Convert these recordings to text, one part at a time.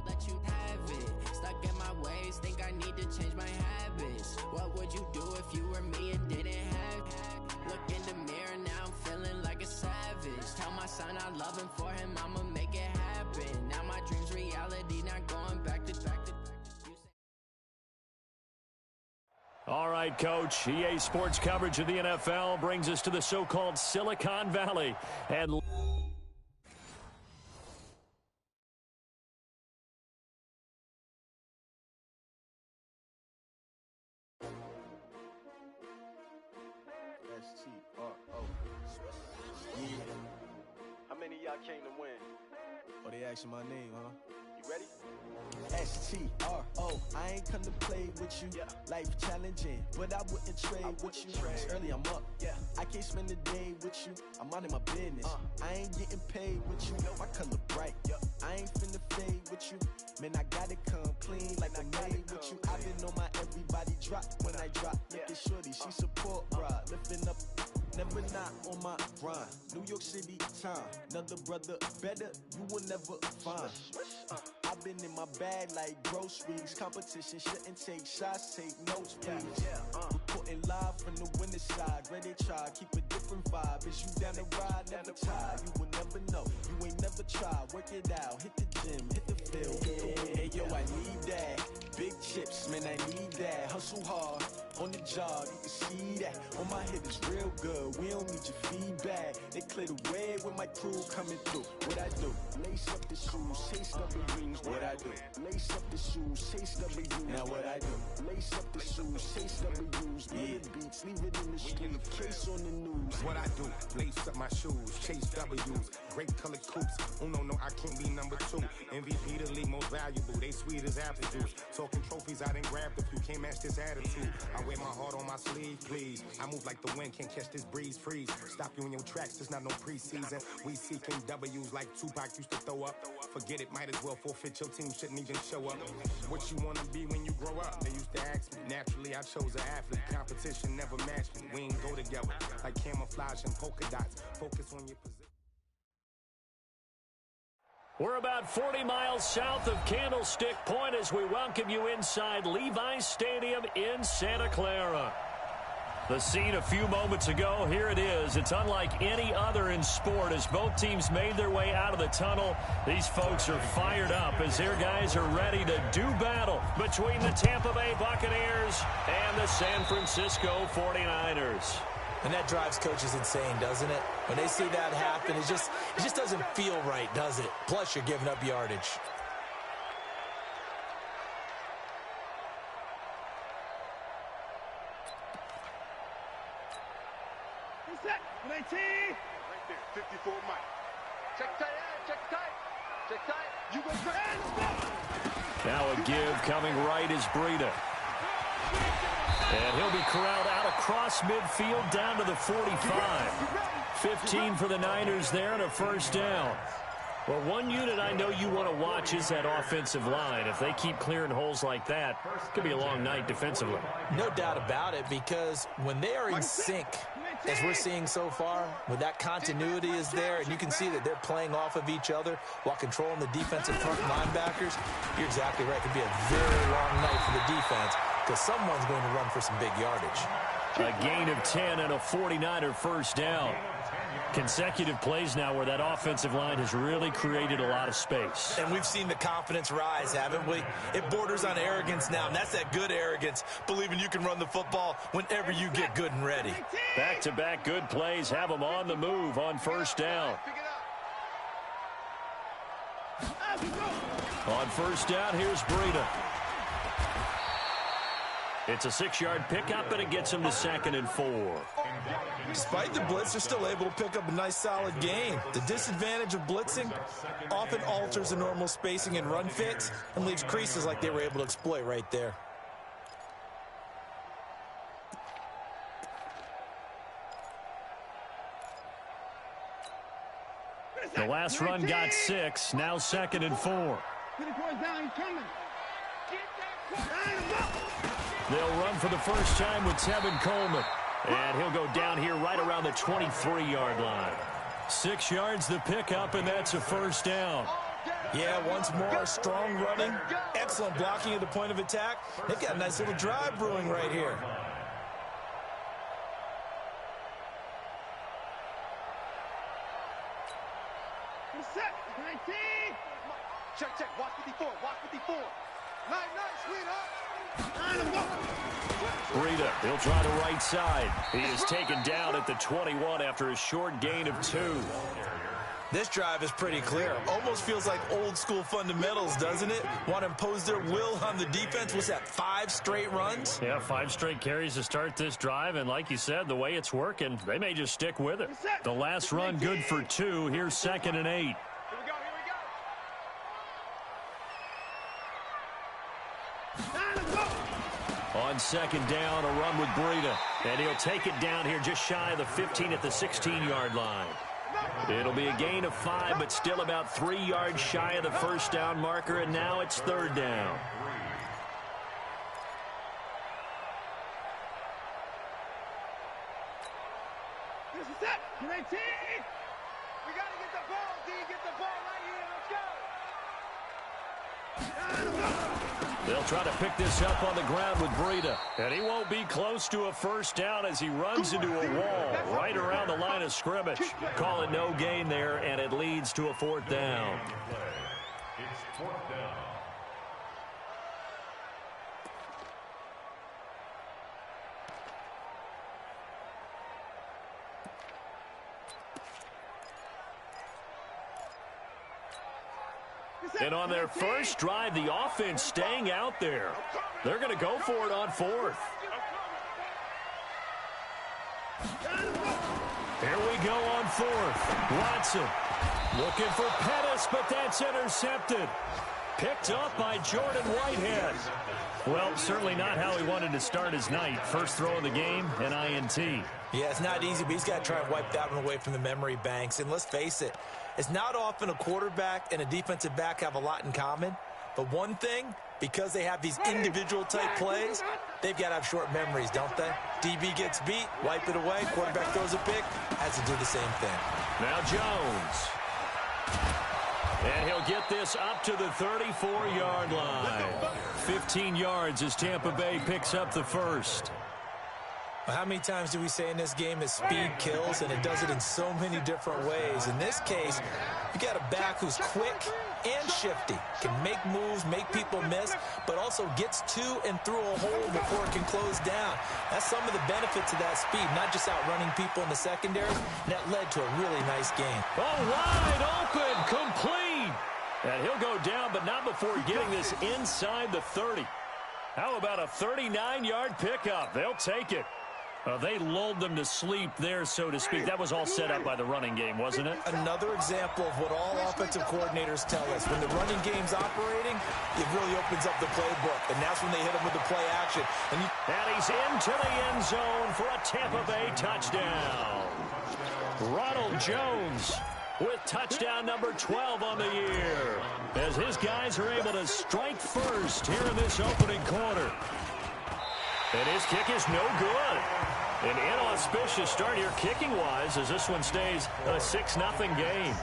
let you have it. Stuck in my ways, think I need to change my habits. What would you do if you were me and didn't have it? Look in the mirror, now I'm feeling like a savage. Tell my son I love him, for him I'ma make it happen. Now my dream's reality, not going back to All right, Coach. EA Sports coverage of the NFL brings us to the so-called Silicon Valley. And How many of y'all came to win? Oh, they asking my name, huh? You ready? S-T-R-O, I ain't come to play with you. Life challenging, but I wouldn't trade with you. It's early, I'm up. I can't spend the day with you. I'm out of my business. I ain't getting paid with you. My color bright. I ain't finna fade with you. Man, I gotta come clean like I made with you. I've been on my everybody drop when I drop. Look at shorty, she support rod. Lifting up, never not on my grind. New York City time, another brother better, you will never find. I've been in my bag like groceries. Competition shouldn't take shots, take notes, please. Reporting live from the winning side. Ready to try, keep a different vibe. Is you down the ride, never tired. You will never know, you ain't never tried. Work it out, hit the gym, hit the field. Hey yo, I need that. Big chips, man, I need that. Hustle hard, on the job, you can see that. On my head is real good, we don't need your feedback. They clear the way with my crew coming through. What I do? Lace up the shoes, chase W's. What I do? Lace up the shoes, chase W's. Now what I do? Lace up the shoes, chase W's. Yeah, beats, leave it in the street, case on the news. What I do? Lace up my shoes, chase W's. Great colored coops. Oh no, I can't be number 2. MVP the league most valuable. They sweet as apple juice. Talking trophies, I didn't grab the few. Can't match this attitude. I wear my heart on my sleeve, please. I move like the wind, can't catch this breeze, freeze. Stop you in your tracks, there's not no preseason. We seeking W's like Tupac used to throw up. Forget it, might as well forfeit. Your team shouldn't even show up. What you wanna be when you grow up? They used to ask me. Naturally, I chose an athlete. Competition never matched me. We ain't go together like camouflage and polka dots. Focus on your position. we're about 40 miles south of Candlestick Point as we welcome you inside Levi's Stadium in Santa Clara. The scene a few moments ago, here it is. It's unlike any other in sport as both teams made their way out of the tunnel. These folks are fired up as their guys are ready to do battle between the Tampa Bay Buccaneers and the San Francisco 49ers. And that drives coaches insane, doesn't it? When they see that happen, it just doesn't feel right, does it? Plus, you're giving up yardage. Set, 19. Right there, 54 Mike. Check tight, check tight. You go first. Now a give coming right is Breida. And he'll be corralled out across midfield down to the 45. 15 for the Niners there and a first down. Well, one unit I know you want to watch is that offensive line. If they keep clearing holes like that, it could be a long night defensively. No doubt about it, because when they are in sync, as we're seeing so far, when that continuity is there, and you can see that they're playing off of each other while controlling the defensive front linebackers, you're exactly right. It could be a very long night for the defense because someone's going to run for some big yardage. A gain of 10 and a 49er first down. Consecutive plays now where that offensive line has really created a lot of space. And we've seen the confidence rise, haven't we? It borders on arrogance now, and that's that good arrogance, believing you can run the football whenever you get good and ready. Back-to-back good plays have them on the move on first down. On first down, here's Breida. It's a 6-yard pickup, and it gets him to 2nd and 4. Despite the blitz, they're still able to pick up a nice, solid gain. The disadvantage of blitzing often alters the normal spacing and run fits and leaves creases like they were able to exploit right there. The last run got 6, now 2nd and 4. They'll run for the first time with Tevin Coleman. And he'll go down here right around the 23-yard line. 6 yards the pickup, and that's a first down. Yeah, once more, strong running, excellent blocking at the point of attack. They've got a nice little drive brewing right here. Set. 19. Check. Watch 54. Nice, sweetheart. Breida, he'll try the right side. He is taken down at the 21 after a short gain of 2. This drive is pretty clear. Almost feels like old school fundamentals, doesn't it? Want to impose their will on the defense. What's that, 5 straight runs? Yeah, 5 straight carries to start this drive, and like you said, the way it's working, they may just stick with it. The last run good for 2. Here's 2nd and 8. On 2nd down, a run with Breida. And he'll take it down here just shy of the 15 at the 16-yard line. It'll be a gain of 5, but still about 3 yards shy of the first down marker, and now it's 3rd down. This is it. 19. We got to get the ball, D. Get the ball right here. Let's go. They'll try to pick this up on the ground with Breida. And he won't be close to a first down as he runs into a wall right around the line of scrimmage. Call it no gain there, and it leads to a 4th down. It's 4th down. And on their first drive, the offense staying out there. They're going to go for it on 4th. Here we go on 4th. Watson looking for Pettis, but that's intercepted. Picked up by Jordan Whitehead. Well, certainly not how he wanted to start his night. First throw of the game, an INT. Yeah, it's not easy, but he's got to try and wipe that one away from the memory banks. And let's face it, it's not often a quarterback and a defensive back have a lot in common. But one thing, because they have these individual type plays, they've got to have short memories, don't they? DB gets beat, wipe it away, quarterback throws a pick, has to do the same thing. Now Jones. And he'll get this up to the 34-yard line. 15 yards as Tampa Bay picks up the first. Well, how many times do we say in this game that speed kills, and it does it in so many different ways? In this case, you got a back who's quick and shifty, can make moves, make people miss, but also gets to and through a hole before it can close down. That's some of the benefits of that speed, not just outrunning people in the secondary. And that led to a really nice game. Oh, wide open, complete. And he'll go down, but not before getting this inside the 30. How about a 39-yard pickup? They'll take it. They lulled them to sleep there, so to speak. That was all set up by the running game, wasn't it? Another example of what all offensive coordinators tell us. When the running game's operating, it really opens up the playbook. And that's when they hit him with the play action. And he's into the end zone for a Tampa Bay touchdown. Ronald Jones with touchdown number 12 on the year, as his guys are able to strike first here in this opening quarter. And his kick is no good. An inauspicious start here kicking-wise as this one stays a 6-0 game.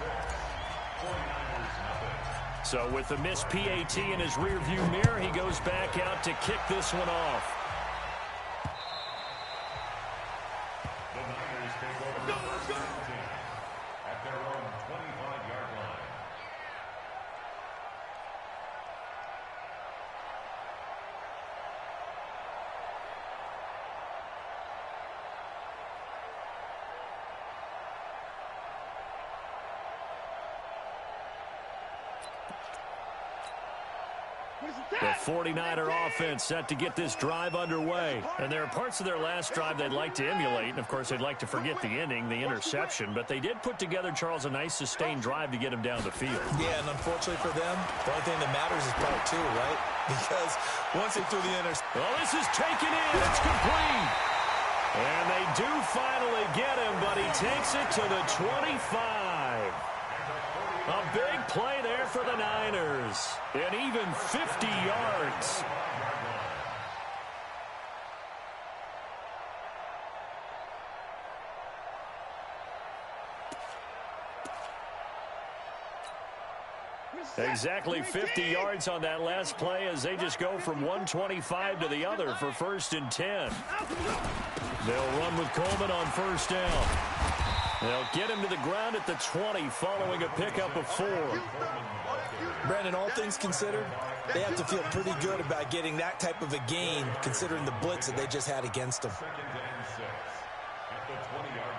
So with the missed PAT in his rearview mirror, he goes back out to kick this one off. The Niners take over the first down at their own 25-yard line. The 49er offense set to get this drive underway. And there are parts of their last drive they'd like to emulate. And, of course, they'd like to forget the ending, the interception. But they did put together, Charles, a nice sustained drive to get him down the field. Yeah, and unfortunately for them, the only thing that matters is part 2, right? Because once they threw the interception. Oh, this is taken in. It's complete. And they do finally get him, but he takes it to the 25. A big play there for the Niners. And even 50 yards. Exactly 50 yards on that last play as they just go from 125 to the other for 1st and 10. They'll run with Coleman on 1st down. They'll get him to the ground at the 20 following a pickup of 4. Brandon, all things considered, they have to feel pretty good about getting that type of a gain considering the blitz that they just had against them. 2nd and 6 at the 20-yard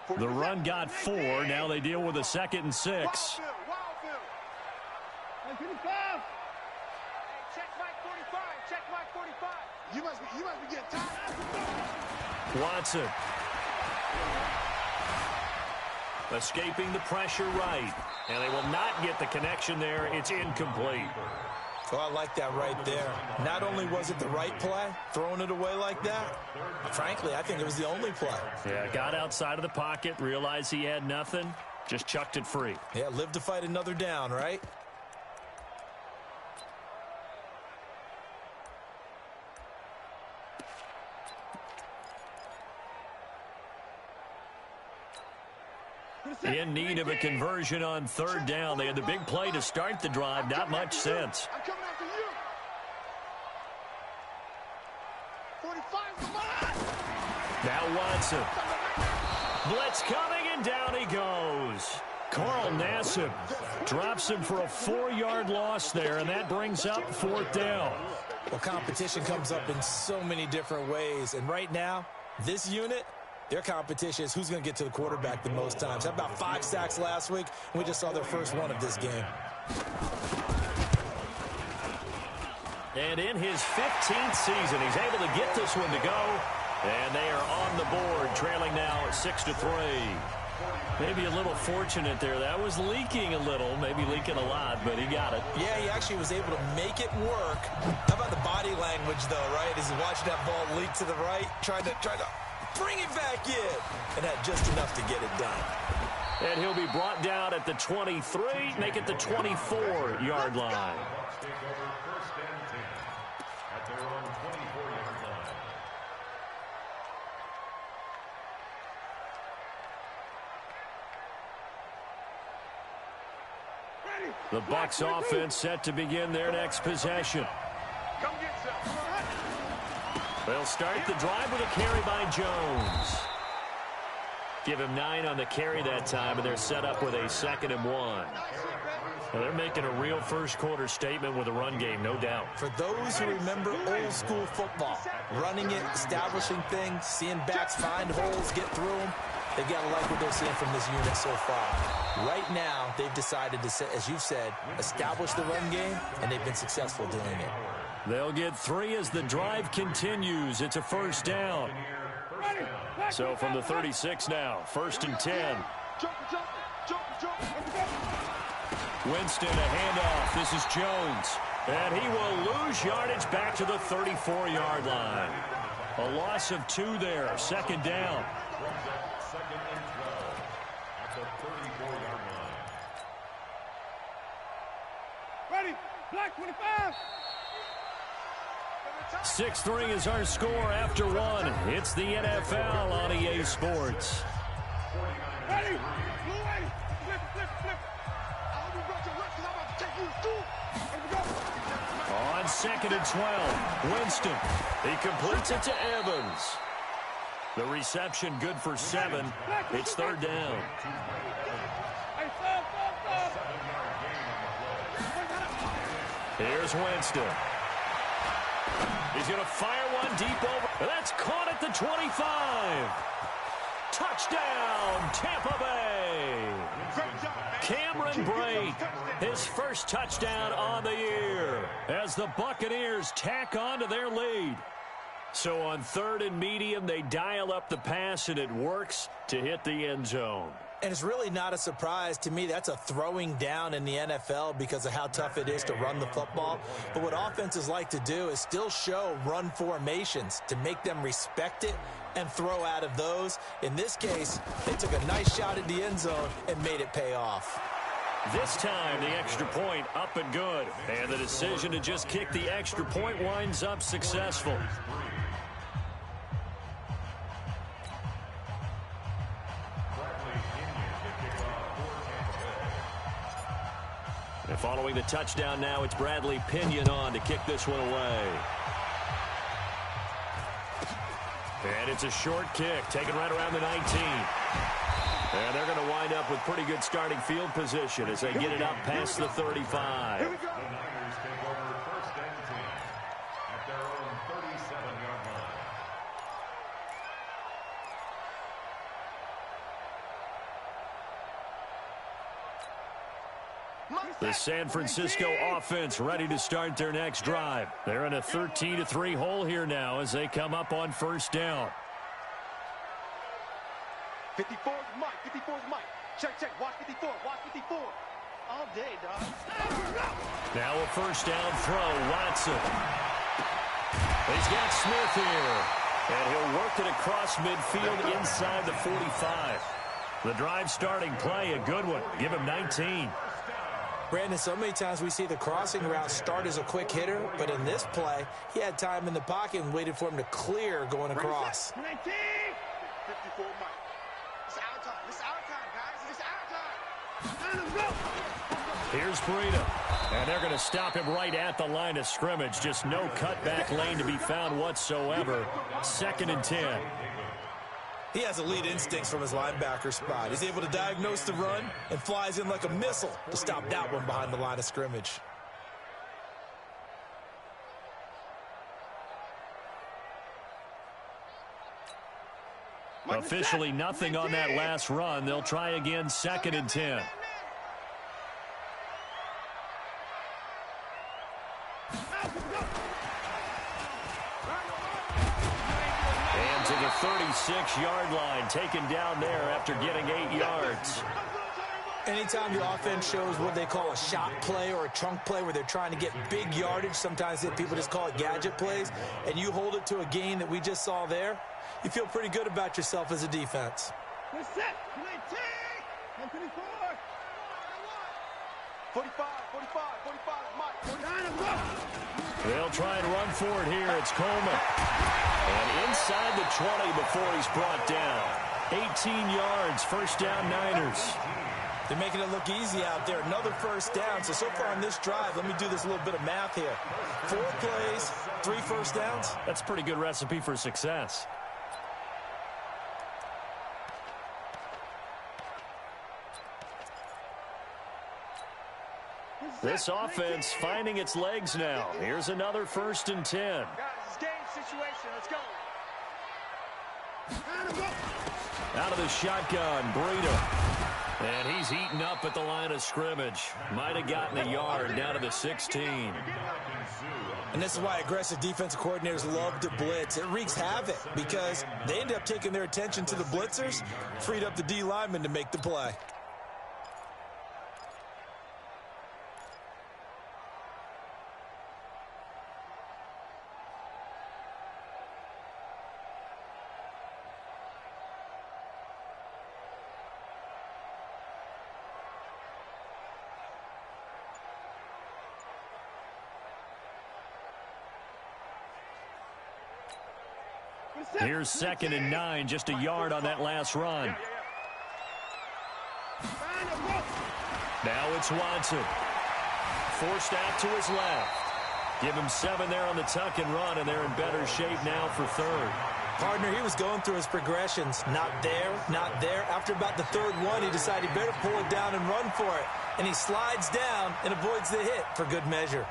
line. The run got 4. Now they deal with a 2nd and 6. Check Mike 45. Check Mike 45. You must be getting tired. Watson. Escaping the pressure right. And they will not get the connection there. It's incomplete. Oh, I like that right there. Not only was it the right play, throwing it away like that, frankly, I think it was the only play. Yeah, got outside of the pocket, realized he had nothing, just chucked it free. Yeah, live to fight another down, right? In need of a conversion on 3rd down. They had the big play to start the drive. Not much sense. I'm coming after you. 45's mine. Now Watson. Blitz coming, and down he goes. Carl Nassib drops him for a 4-yard loss there, and that brings up 4th down. Well, competition comes up in so many different ways, and right now, this unit, their competition is who's going to get to the quarterback the most times. Had about 5 sacks last week, and we just saw their first one of this game. And in his 15th season, he's able to get this one to go. And they are on the board, trailing now 6-3. Maybe a little fortunate there. That was leaking a little, maybe leaking a lot, but he got it. Yeah, he actually was able to make it work. How about the body language, though, right? As he's watching that ball leak to the right, trying to bring it back in, and had just enough to get it done. And he'll be brought down at the 23, make it the 24-yard line. Take over 1st and 10 at their own 24-yard line. The Bucs offense set to begin their next possession. Come get some. They'll start the drive with a carry by Jones. Give him 9 on the carry that time, and they're set up with a 2nd and 1. Well, they're making a real first-quarter statement with a run game, no doubt. For those who remember old-school football, running it, establishing things, seeing backs find holes, get through them, they've got to like what they're seeing from this unit so far. Right now, they've decided to, as you've said, establish the run game, and they've been successful doing it. They'll get 3 as the drive continues. It's a 1st down. So from the 36 now, 1st and 10. Winston, a handoff. This is Jones. And he will lose yardage back to the 34-yard line. A loss of 2 there. 2nd down. 2nd and 12 at the 34-yard line. Ready. Black 25. 6-3 is our score after 1. It's the NFL on EA Sports. Ready. Blue ready. Flip. I hope you brought your lips because I'm about to take you to school. Here we go. On 2nd and 12, Winston. He completes it to Evans. The reception good for 7. It's 3rd down. Hey, stop. Here's Winston. He's going to fire one deep over. That's caught at the 25. Touchdown, Tampa Bay. Cameron Brate, his first touchdown on the year as the Buccaneers tack on to their lead. So on 3rd and medium, they dial up the pass, and it works to hit the end zone. And it's really not a surprise to me. That's a throwing down in the NFL because of how tough it is to run the football. But what offenses like to do is still show run formations to make them respect it and throw out of those. In this case, they took a nice shot at the end zone and made it pay off. This time, the extra point up and good. And the decision to just kick the extra point winds up successful. And following the touchdown now, it's Bradley Pinion on to kick this one away. And it's a short kick, taken right around the 19. And they're going to wind up with pretty good starting field position as they get it up past the 35. The Niners take over first and 10 at their own 37-yard line. The San Francisco offense ready to start their next drive. They're in a 13-3 hole here now as they come up on first down. 54 is Mike. 54 is Mike. Check, check. Watch 54. Watch 54. All day, dog. Now a first down throw. Watson. He's got Smith here. And he'll work it across midfield inside the 45. The drive starting play, a good one. Give him 19. Brandon, so many times we see the crossing route start as a quick hitter, but in this play, he had time in the pocket and waited for him to clear going across. 19. 54 Mike. It's our time. It's our time, guys. It's our time. Let's go. Here's Breida. And they're going to stop him right at the line of scrimmage. Just no cutback lane to be found whatsoever. 2nd and 10. He has elite instincts from his linebacker spot. He's able to diagnose the run and flies in like a missile to stop that one behind the line of scrimmage. Officially nothing on that last run. They'll try again, 2nd and 10. And to the 36-yard line, taken down there after getting 8 yards. Anytime the offense shows what they call a shot play or a chunk play where they're trying to get big yardage, sometimes people just call it gadget plays, and you hold it to a gain that we just saw there, you feel pretty good about yourself as a defense. We're set. 19. 24. 45. 45. 45 Mike. 49. They'll try and run for it here. It's Coleman. And inside the 20 before he's brought down. 18 yards, first down Niners. They're making it look easy out there. Another first down. So far on this drive, let me do this little bit of math here. 4 plays, 3 first downs. That's a pretty good recipe for success. This offense finding its legs now. Here's another 1st and 10. Guys, it's game situation. Let's go. Out of the shotgun, Breida. And he's eaten up at the line of scrimmage. Might have gotten a yard down to the 16. And this is why aggressive defensive coordinators love to blitz. It wreaks havoc because they end up taking their attention to the blitzers, freed up the D lineman to make the play. Here's 2nd and 9, just a yard on that last run. Now it's Watson. Forced out to his left. Give him 7 there on the tuck and run, and they're in better shape now for 3rd. Partner, he was going through his progressions. Not there, not there. After about the 3rd one, he decided he better pull it down and run for it. And he slides down and avoids the hit for good measure.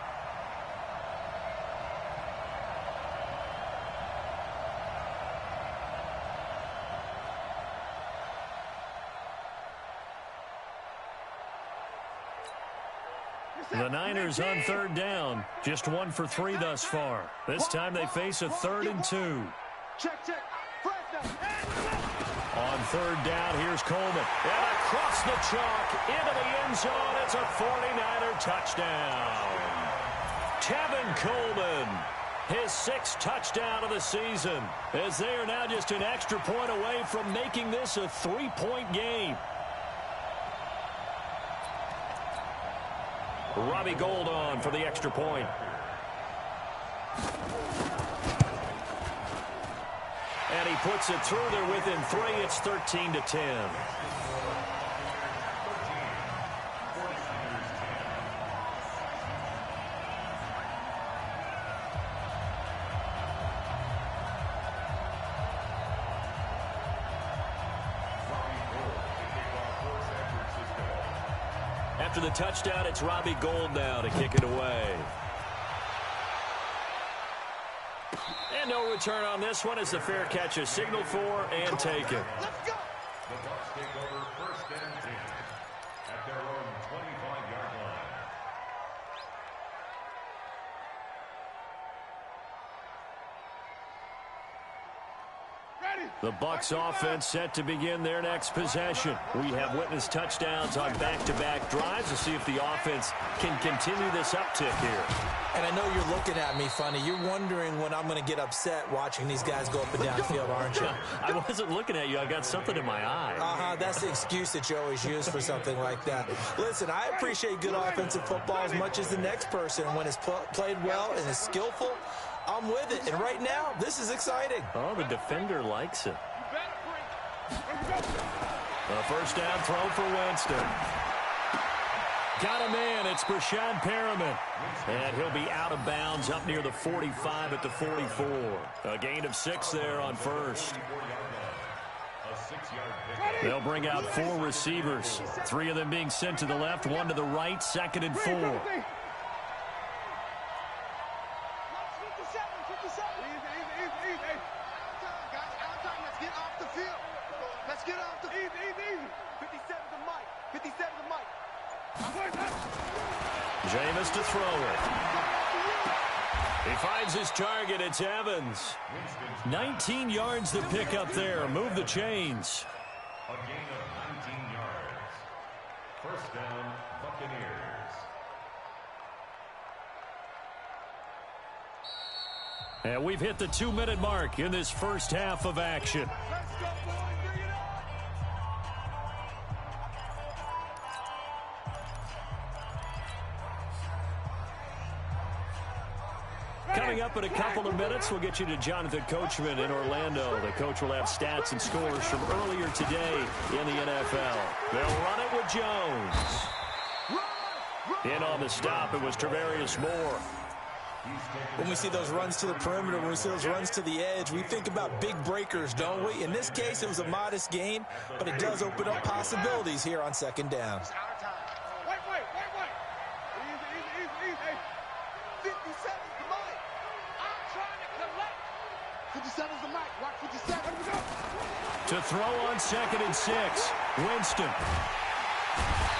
The Niners on 3rd down. Just 1 for 3 thus far. This time they face a 3rd and 2. Check, check. On 3rd down, here's Coleman. And across the chalk, into the end zone. It's a 49er touchdown. Tevin Coleman, his 6th touchdown of the season, as they are now just an extra point away from making this a 3-point game. Robbie Gould on for the extra point. And he puts it through there within 3. It's 13-10. After the touchdown, it's Robbie Gould now to kick it away. And no return on this one as the fair catch is signaled for and taken. Let's go. The Bucs take over 1st and 10 at their own 25-yard line. The Bucs offense set to begin their next possession. We have witnessed touchdowns on back-to-back drives to see if the offense can continue this uptick here. And I know you're looking at me funny. You're wondering when I'm going to get upset watching these guys go up and down the field, aren't you? I wasn't looking at you. I got something in my eye. That's the excuse that you always use for something like that. Listen, I appreciate good offensive football as much as the next person. When it's played well and is skillful, I'm with it. And right now, this is exciting. Oh, the defender likes it. A first down throw for Winston. Got a man. It's Brashad Perriman. And he'll be out of bounds up near the 45 at the 44. A gain of 6 there on first. They'll bring out 4 receivers. 3 of them being sent to the left, 1 to the right, 2nd and 4. Jameis to throw it. He finds his target. It's Evans. 19 yards to pick up there. Move the chains. A gain of 19 yards. First down, Buccaneers. And we've hit the 2-minute mark in this first half of action. Coming up in a couple of minutes, we'll get you to Jonathan Coachman in Orlando. The coach will have stats and scores from earlier today in the NFL. They'll run it with Jones. In on the stop, it was Travarius Moore. When we see those runs to the perimeter, when we see those runs to the edge, we think about big breakers, don't we? In this case, it was a modest gain, but it does open up possibilities here on 2nd down. Wait. Easy. 57 is the mic. I'm trying to collect. 57 is the mic. Watch 57. Here we go. To throw on 2nd and 6. Winston.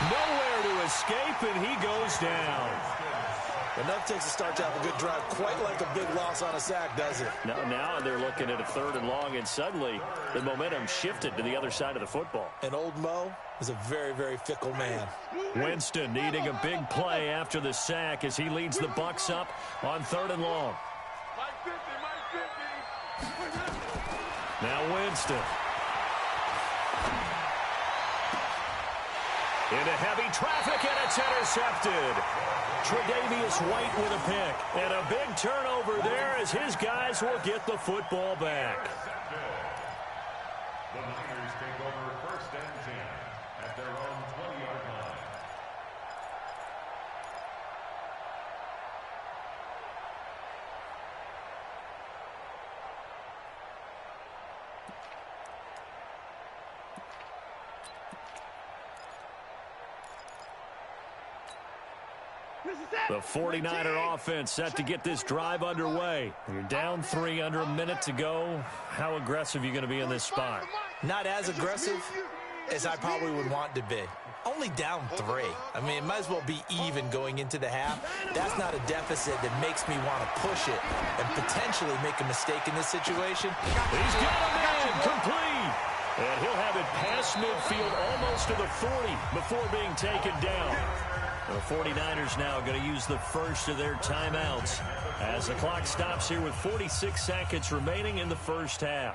Nowhere to escape, and he goes down. Enough takes a start to have a good drive, quite like a big loss on a sack, does it? Now they're looking at a 3rd and long, and suddenly the momentum shifted to the other side of the football. And old Mo is a very, very fickle man. Winston needing a big play after the sack as he leads the Bucs up on 3rd and long. Now Winston. Into heavy traffic, and it's intercepted. Tre'Davious White with a pick. And a big turnover there as his guys will get the football back. The Niners take over 1st and 10 at their own 20-yard line. The 49er offense set to get this drive underway. You're down 3 under a minute to go. How aggressive are you going to be in this spot? Not as aggressive as I probably would want to be. Only down 3. I mean, it might as well be even going into the half. That's not a deficit that makes me want to push it and potentially make a mistake in this situation. He's got a man complete. And he'll have it past midfield almost to the 40 before being taken down. The 49ers now going to use the first of their timeouts as the clock stops here with 46 seconds remaining in the first half.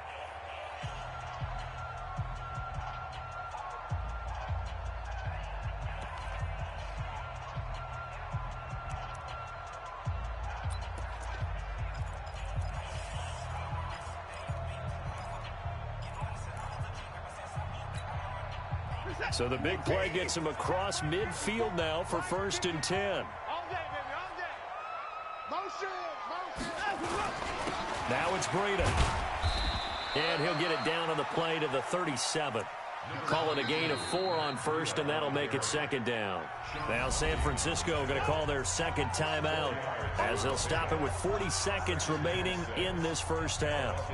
So the big play gets him across midfield now for 1st and 10. All day, baby, all day. Motion. Now it's Breida. And he'll get it down on the play to the 37. Call it a gain of 4 on first, and that'll make it second down. Now San Francisco going to call their second timeout as they'll stop it with 40 seconds remaining in this first half.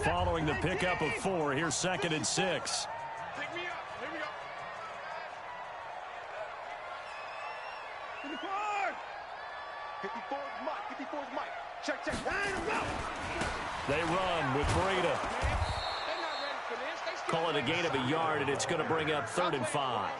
Following the pickup of 4, here's 2nd and 6. Pick me up. Here we go. 54 is Mike. 54 is Mike. Check. They run with Breida. They're not ready for this. They still Call it a gain of a yard, and it's going to bring up 3rd and 5.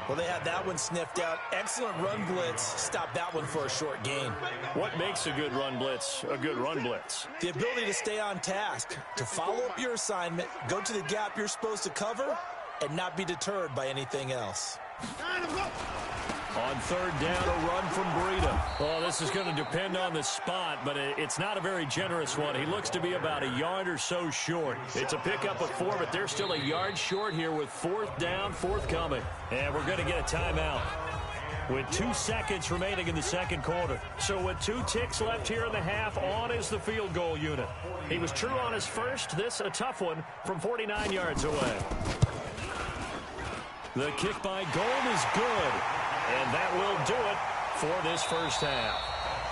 Well, they had that one sniffed out. Excellent run blitz. Stop that one for a short gain. What makes a good run blitz a good run blitz? The ability to stay on task, to follow up your assignment, go to the gap you're supposed to cover, and not be deterred by anything else. On 3rd down, a run from Breida. Oh, this is going to depend on the spot, but it's not a very generous one. He looks to be about a yard or so short. It's a pickup of 4, but they're still a yard short here with 4th down, forthcoming. And we're going to get a timeout with 2 seconds remaining in the second quarter. So with 2 ticks left here in the half, on is the field goal unit. He was true on his first. This a tough one from 49 yards away. The kick by Gold is good. And that will do it for this first half.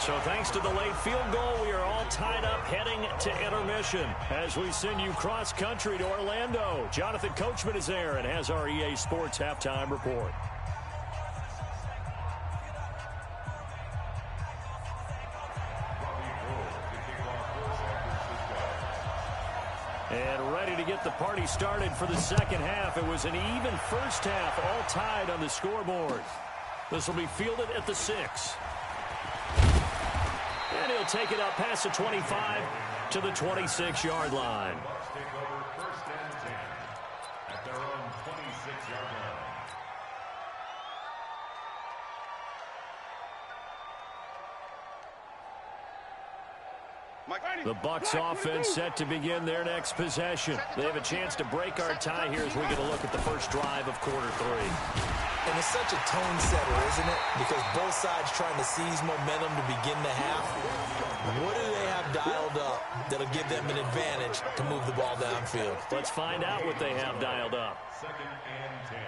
So thanks to the late field goal, we are all tied up heading to intermission as we send you cross-country to Orlando. Jonathan Coachman is there and has our EA Sports halftime report. And ready to get the party started for the second half. It was an even first half, all tied on the scoreboard. This will be fielded at the 6. And he'll take it up past the 25 to the 26-yard line. Take over 1st and 10 at their own 26-yard line. The Bucs offense set to begin their next possession. They have a chance to break our tie here as we get a look at the first drive of quarter 3. And it's such a tone setter, isn't it? Because both sides trying to seize momentum to begin the half. What do they have dialed up that'll give them an advantage to move the ball downfield? Let's find out what they have dialed up. 2nd and 10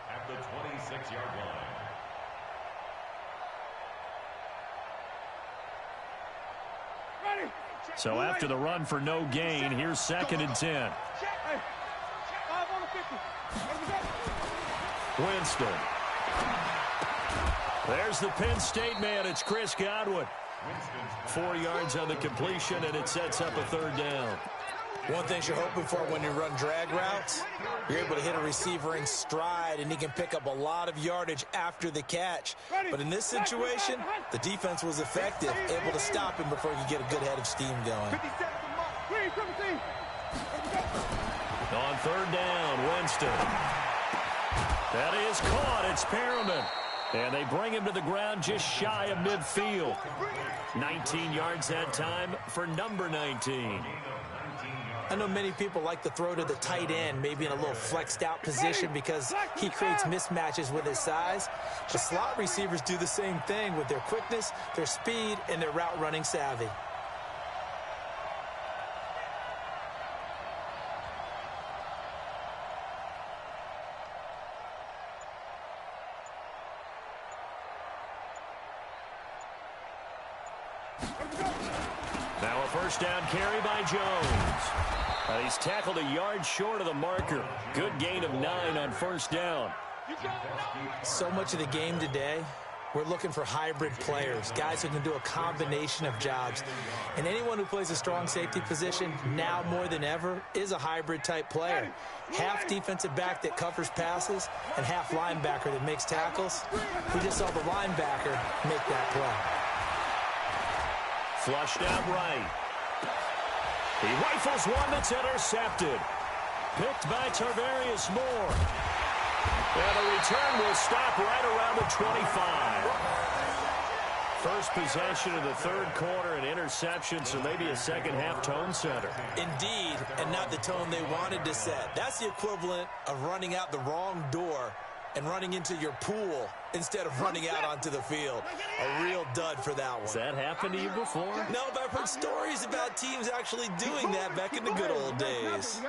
at the 26-yard line. So after the run for no gain, here's 2nd and 10. Winston. There's the Penn State man. It's Chris Godwin. 4 yards on the completion, and it sets up a 3rd down. One thing you're hoping for when you run drag routes, you're able to hit a receiver in stride, and he can pick up a lot of yardage after the catch. But in this situation, the defense was effective, able to stop him before he could get a good head of steam going. On 3rd down, Winston. That is caught. It's Perriman. And they bring him to the ground just shy of midfield. 19 yards that time for number 19. I know many people like to throw to the tight end, maybe in a little flexed out position because he creates mismatches with his size. The slot receivers do the same thing with their quickness, their speed, and their route running savvy. Now a first down carry by Jones. He's tackled a yard short of the marker. Good gain of 9 on 1st down. So much of the game today, we're looking for hybrid players, guys who can do a combination of jobs. And anyone who plays a strong safety position, now more than ever, is a hybrid type player. Half defensive back that covers passes and half linebacker that makes tackles. We just saw the linebacker make that play. Flushed out right. He rifles one that's intercepted. Picked by Tarvarius Moore. And the return will stop right around the 25. First possession of the third quarter, an interception, so maybe a second-half tone setter. Indeed, and not the tone they wanted to set. That's the equivalent of running out the wrong door and running into your pool instead of running out onto the field. A real dud for that one. Has that happened to you before? No, but I've heard stories about teams actually doing that back in the good old days.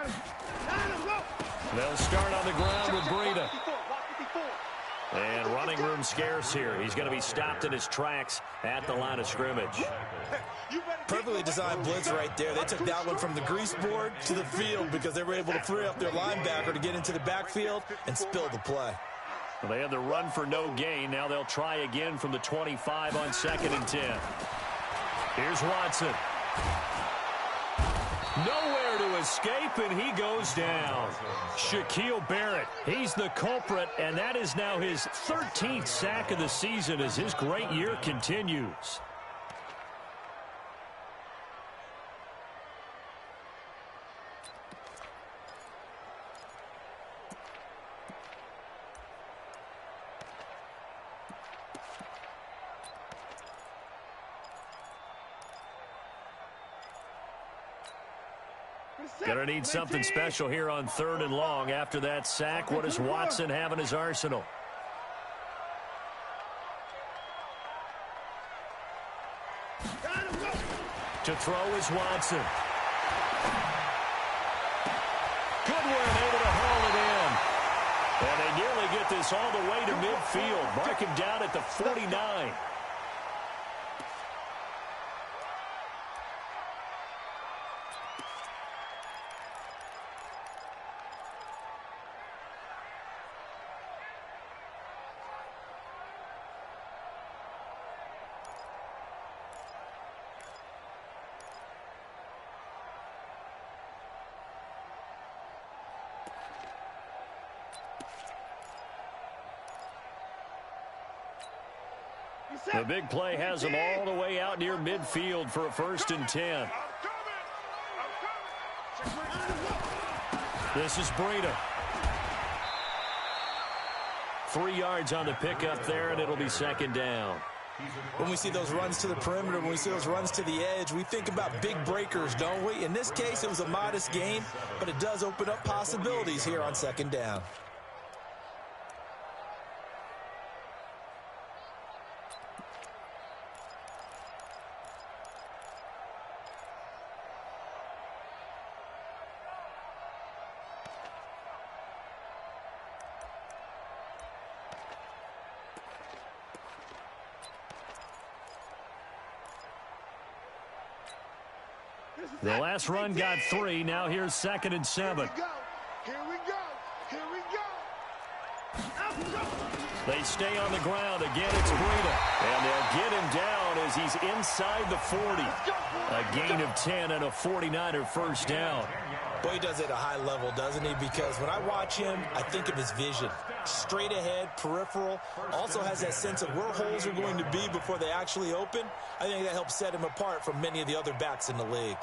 They'll start on the ground with Breida. And running room scarce here. He's going to be stopped in his tracks at the line of scrimmage. Perfectly designed blitz right there. They took that one from the grease board to the field because they were able to free up their linebacker to get into the backfield and spill the play. Well, they had the run for no gain. Now they'll try again from the 25 on 2nd and 10. Here's Watson. Nowhere to escape, and he goes down. Shaquille Barrett, he's the culprit, and that is now his 13th sack of the season as his great year continues. Gonna need something special here on 3rd and long. After that sack, what does Watson have in his arsenal? To throw is Watson. Goodwin able to haul it in. And they nearly get this all the way to midfield. Mark him down at the 49. The big play has them all the way out near midfield for a 1st and 10. This is Breida. 3 yards on the pickup there, and it'll be 2nd down. When we see those runs to the perimeter, when we see those runs to the edge, we think about big breakers, don't we? In this case, it was a modest gain, but it does open up possibilities here on 2nd down. The last run got 3. Now here's 2nd and 7. Here we go. Here we go. They stay on the ground. Again, it's Breida. And they'll get him down as he's inside the 40. A gain of 10 and a 49er 1st down. Boy, he does it at a high level, doesn't he? Because when I watch him, I think of his vision. Straight ahead, peripheral. Also has that sense of where holes are going to be before they actually open. I think that helps set him apart from many of the other backs in the league.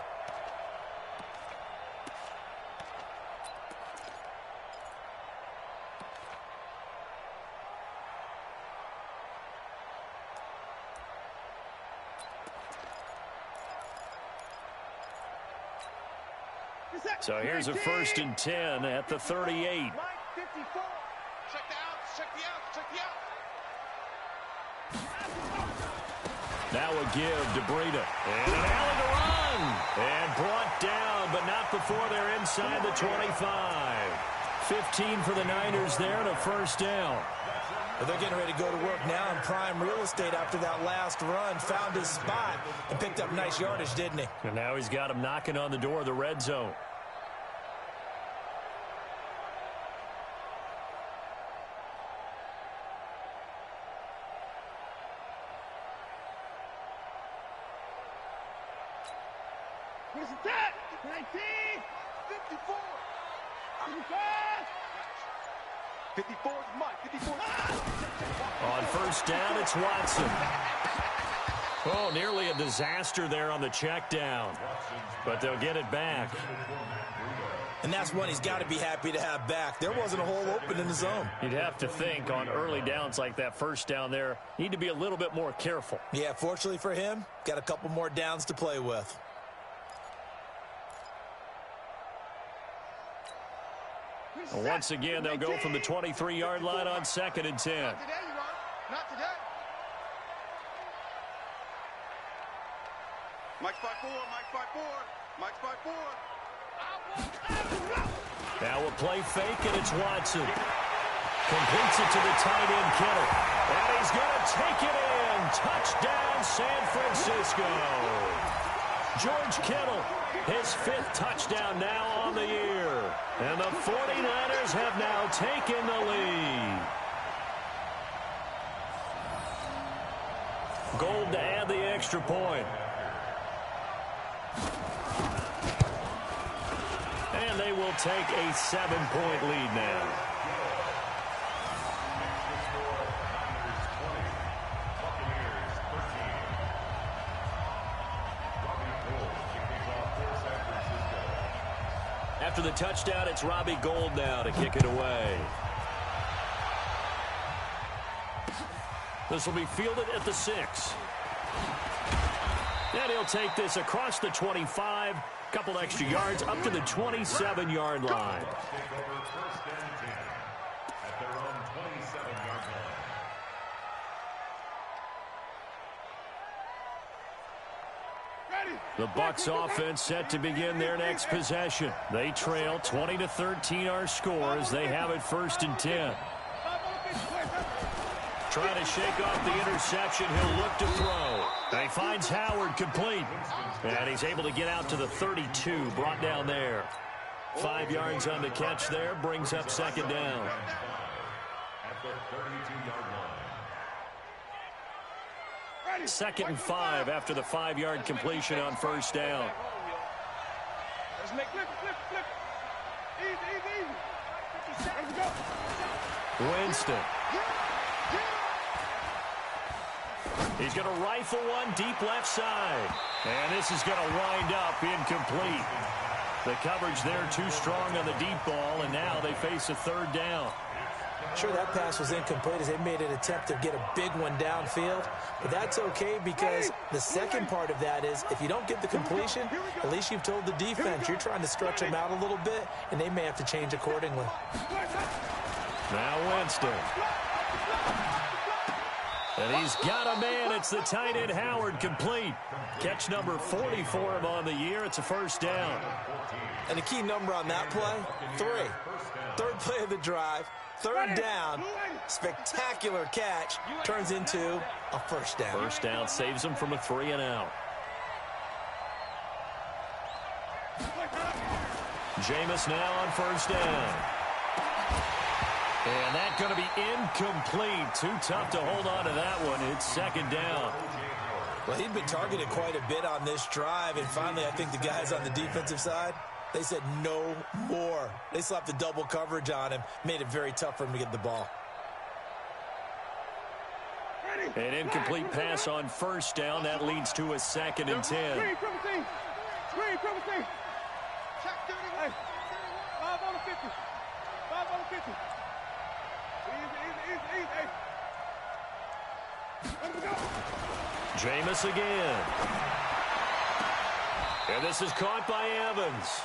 So here's a 1st and 10 at the 38. Check the outs, check the outs. Now a give to Breida. And an alley to run. And brought down, but not before they're inside the 25. 15 for the Niners there and a 1st down. Well, they're getting ready to go to work now in prime real estate after that last run. Found his spot and picked up nice yardage, didn't he? And now he's got him knocking on the door of the red zone. Here's the tap. 19, 54, 55. 54 is Mike. 54. On 1st down, it's Watson. Oh, nearly a disaster there on the check down. But they'll get it back. And that's one he's got to be happy to have back. There wasn't a hole open in the zone. You'd have to think on early downs like that first down there, need to be a little bit more careful. Yeah, fortunately for him, got a couple more downs to play with. And once again, they'll go from the 23-yard line on 2nd and 10. Not today, you are. Not today. Mike's by 4. Mike's by 4. Mike's by 4. Now a play fake, and it's Watson. Completes it to the tight end, Kittle. And he's going to take it in. Touchdown, San Francisco. George Kittle, his 5th touchdown now on the year. And the 49ers have now taken the lead. Gold to add the extra point. And they will take a 7-point lead now. After the touchdown, it's Robbie Gould now to kick it away. This will be fielded at the 6. And he'll take this across the 25. Couple extra yards up to the 27-yard line. The Bucs offense set to begin their next possession. They trail 20-13 our score as they have it 1st and 10. Trying to shake off the interception. He'll look to throw. And he finds Howard complete. And he's able to get out to the 32, brought down there. 5 yards on the catch there, brings up 2nd down. At the 32-yard line. 2nd and 5 after the 5-yard completion on 1st down. Let's make flip. Easy. Let's go. Winston. He's going to rifle one deep left side. And this is going to wind up incomplete. The coverage there too strong on the deep ball, and now they face a 3rd down. Sure, that pass was incomplete as they made an attempt to get a big one downfield. But that's okay because the second part of that is if you don't get the completion, at least you've told the defense you're trying to stretch them out a little bit, and they may have to change accordingly. Now Winston. And he's got a man. It's the tight end Howard complete. Catch number 40 for him on the year. It's a 1st down. And the key number on that play, 3. 3rd play of the drive. 3rd down, spectacular catch, turns into a 1st down. 1st down saves him from a 3 and out. Jameis now on 1st down. And that's going to be incomplete. Too tough to hold on to that one. It's 2nd down. Well, he'd been targeted quite a bit on this drive, and finally I think the guys on the defensive side, they said no more. They slapped the double coverage on him, made it very tough for him to get the ball. An incomplete pass on 1st down. That leads to a 2nd and 10. Screen, triple team. Check 30. 5 on the 50. 5 on the 50. Easy. Let him go. Jameis again. And this is caught by Evans.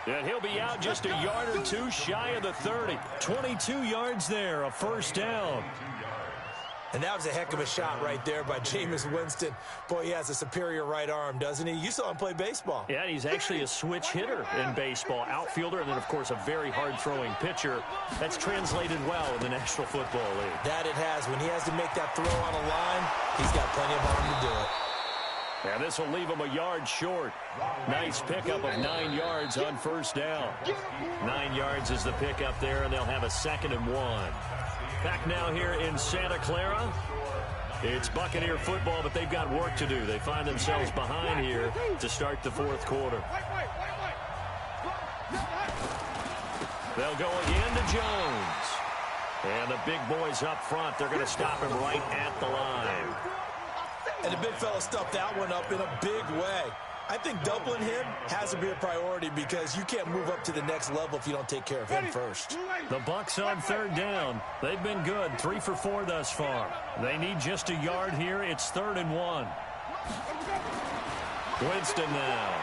And he'll be out just a yard or 2 shy of the 30. 22 yards there, a 1st down. And that was a heck of a shot right there by Jameis Winston. Boy, he has a superior right arm, doesn't he? You saw him play baseball. Yeah, he's actually a switch hitter in baseball. Outfielder, and then, of course, a very hard-throwing pitcher. That's translated well in the National Football League. That it has. When he has to make that throw on a line, he's got plenty of arm to do it. And this will leave him a yard short. Nice pickup of 9 yards on 1st down. 9 yards is the pickup there, and they'll have a 2nd and 1. Back now here in Santa Clara. It's Buccaneer football, but they've got work to do. They find themselves behind here to start the 4th quarter. They'll go again to Jones. And the big boys up front, they're going to stop him right at the line. And the big fella stuffed that one up in a big way. I think doubling him has to be a priority because you can't move up to the next level if you don't take care of him first. The Bucs on third down. They've been good, 3 for 4 thus far. They need just a yard here. It's 3rd and 1. Winston now.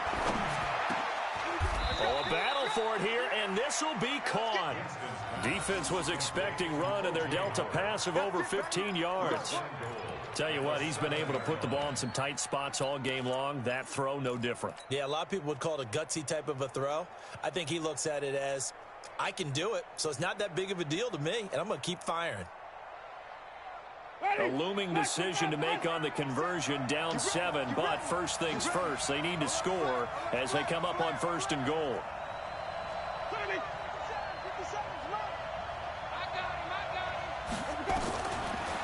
Oh, a battle for it here, and this will be caught. Defense was expecting run, and they're dealt a pass of over 15 yards. Tell you what, he's been able to put the ball in some tight spots all game long. That throw, no different. Yeah, a lot of people would call it a gutsy type of a throw. I think he looks at it as, I can do it, so it's not that big of a deal to me, and I'm going to keep firing. A looming decision to make on the conversion, down 7, but first things first, they need to score as they come up on 1st and goal.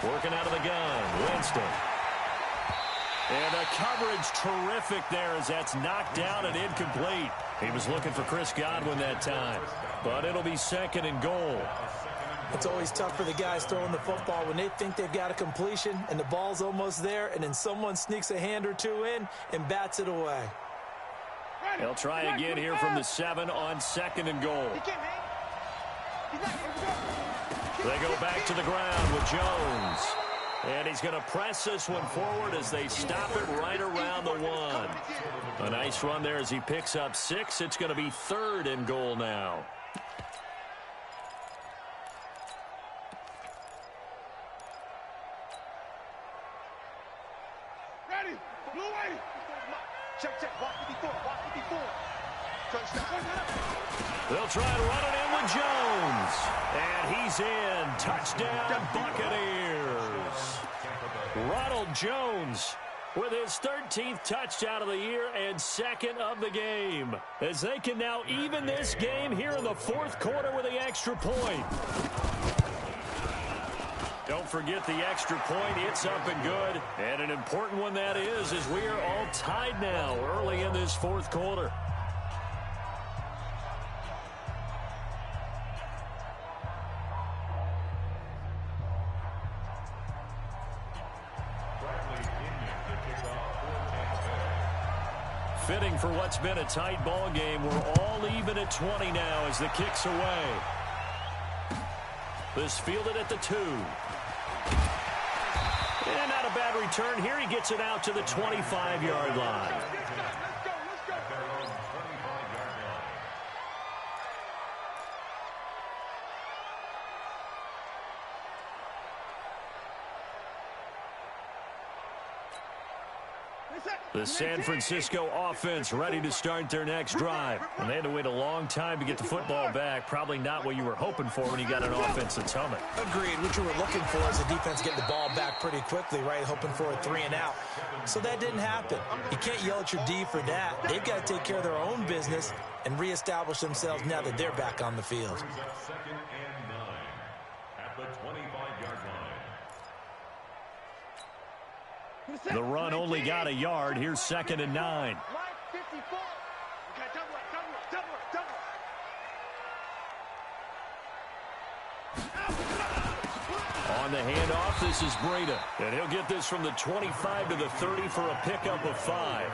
Working out of the gun, Winston. And the coverage terrific there as that's knocked down and incomplete. He was looking for Chris Godwin that time, but it'll be 2nd and goal. It's always tough for the guys throwing the football when they think they've got a completion and the ball's almost there, and then someone sneaks a hand or two in and bats it away. They'll try again here from the 7 on 2nd and goal. They go back to the ground with Jones. And he's going to press this one forward as they stop it right around the 1. A nice run there as he picks up 6. It's going to be 3rd and goal now. Ready. Blue way. Check. Watch 54. They'll try to run it in with Jones. And he's in. Touchdown, Buccaneers. Ronald Jones with his 13th touchdown of the year and 2nd of the game. As they can now even this game here in the 4th quarter with the extra point. Don't forget the extra point. It's up and good. And an important one that is, as we are all tied now early in this 4th quarter. Fitting for what's been a tight ball game. We're all even at 20 now as the kick's away. This fielded at the 2. And not a bad return here. He gets it out to the 25-yard line. The San Francisco offense ready to start their next drive. And they had to wait a long time to get the football back. Probably not what you were hoping for when you got an offense that's humming. Agreed. What you were looking for is the defense getting the ball back pretty quickly, right? Hoping for a 3 and out. So that didn't happen. You can't yell at your D for that. They've got to take care of their own business and reestablish themselves now that they're back on the field. 2nd and 9 at the 25-yard line. The run only got a yard. Here's 2nd and 9. On the handoff, this is Breda. And he'll get this from the 25 to the 30 for a pickup of 5.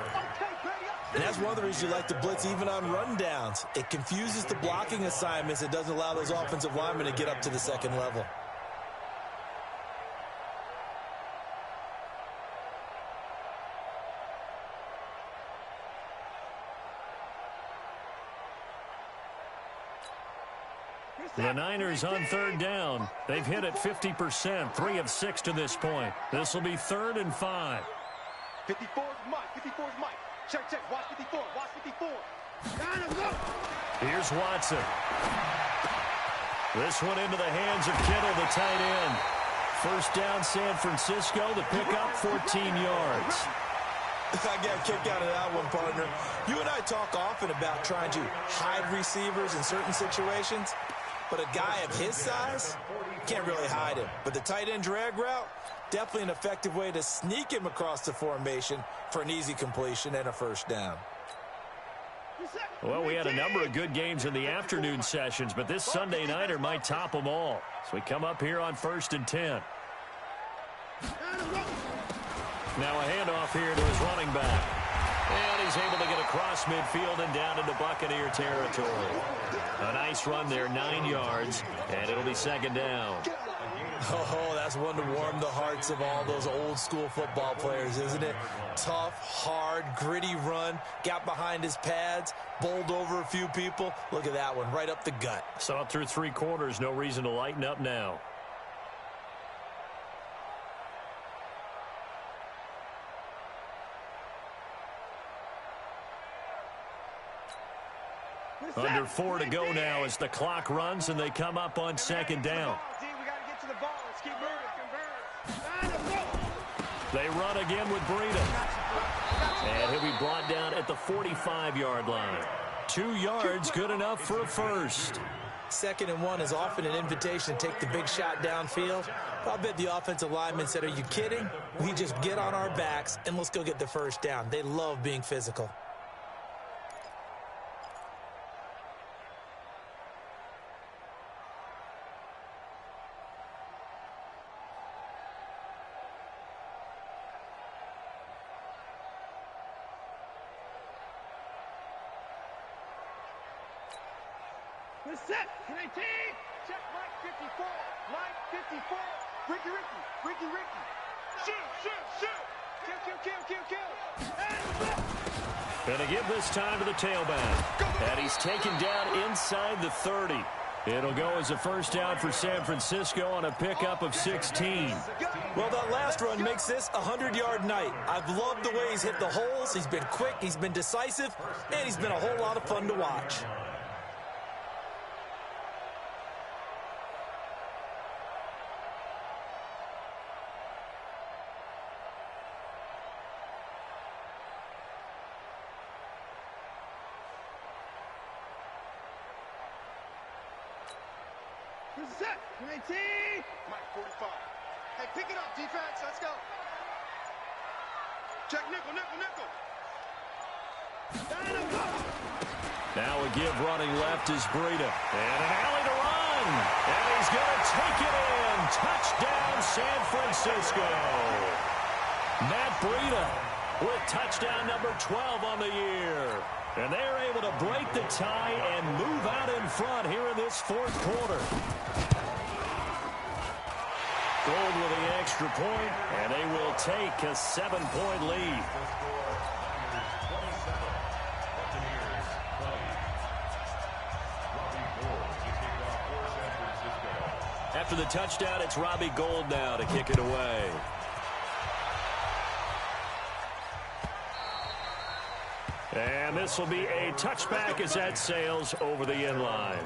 And that's one of the reasons you like to blitz even on rundowns. It confuses the blocking assignments. It doesn't allow those offensive linemen to get up to the 2nd level. The Niners on 3rd down. They've hit it 50%, 3 of 6 to this point. This will be 3rd and 5. 54 is Mike. Check. Watch 54. Here's Watson. This one into the hands of Kittle, the tight end. First down, San Francisco. The pickup, 14 yards. I got a kick out of that one, partner. You and I talk often about trying to hide receivers in certain situations. But a guy of his size can't really hide him. But the tight end drag route, definitely an effective way to sneak him across the formation for an easy completion and a first down. Well, we had a number of good games in the afternoon sessions, but this Sunday nighter might top them all. So we come up here on 1st and 10. Now a handoff here to his running back. And he's able to get across midfield and down into Buccaneer territory. A nice run there, 9 yards, and it'll be second down. Oh, that's one to warm the hearts of all those old-school football players, isn't it? Tough, hard, gritty run, got behind his pads, bowled over a few people. Look at that one, right up the gut. Saw it through 3 quarters, no reason to lighten up now. Under 4 to go now as the clock runs and they come up on second down. They run again with Breida. And he'll be brought down at the 45-yard line. 2 yards, good enough for a first. 2nd and 1 is often an invitation to take the big shot downfield. I'll bet the offensive lineman said, are you kidding? We just get on our backs and let's go get the first down. They love being physical. Set, 19, check Mike 54, Mike 54, Ricky, shoot, Gonna give this time to the tailback, and he's taken down inside the 30. It'll go as a first down for San Francisco on a pickup of 16. Well, that last run makes this a 100-yard night. I've loved the way he's hit the holes. He's been quick, he's been decisive, and he's been a whole lot of fun to watch. Set, 19, Mike 45. Hey, pick it up, defense, let's go. Check nickel. Now a give running left is Breida. And an alley to run. And he's going to take it in. Touchdown, San Francisco. Matt Breida with touchdown number 12 on the year. And they're able to break the tie and move out in front here in this 4th quarter. Gold with the extra point, and they will take a 7-point lead. After the touchdown, it's Robbie Gould now to kick it away. And this will be a touchback as that sails over the end line.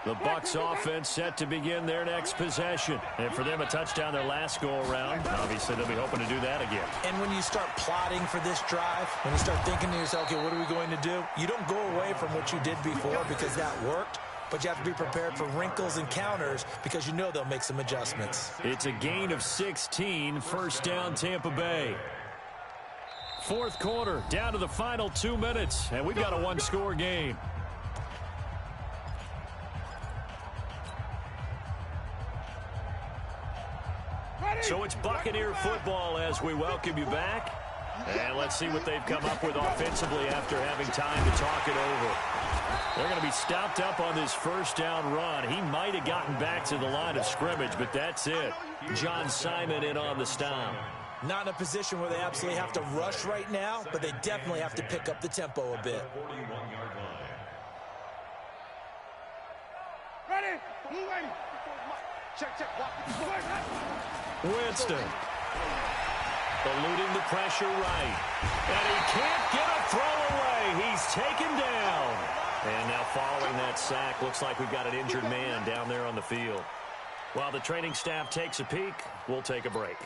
The Bucs offense set to begin their next possession. And for them, a touchdown their last go-around. Obviously, they'll be hoping to do that again. And when you start plotting for this drive, when you start thinking to yourself, okay, what are we going to do? You don't go away from what you did before because that worked. But you have to be prepared for wrinkles and counters because you know they'll make some adjustments. It's a gain of 16, first down Tampa Bay. 4th quarter, down to the final 2 minutes, and we've got a 1-score game. So it's Buccaneer football as we welcome you back. And let's see what they've come up with offensively after having time to talk it over. They're going to be stopped up on this first down run. He might have gotten back to the line of scrimmage, but that's it. John Simon in on the stop. Not in a position where they absolutely have to rush right now, but they definitely have to pick up the tempo a bit. Ready, blue ready. Check, walk. Winston. Eluding the pressure right. And he can't get a throw away. He's taken down. And now following that sack, looks like we've got an injured man down there on the field. While the training staff takes a peek, we'll take a break.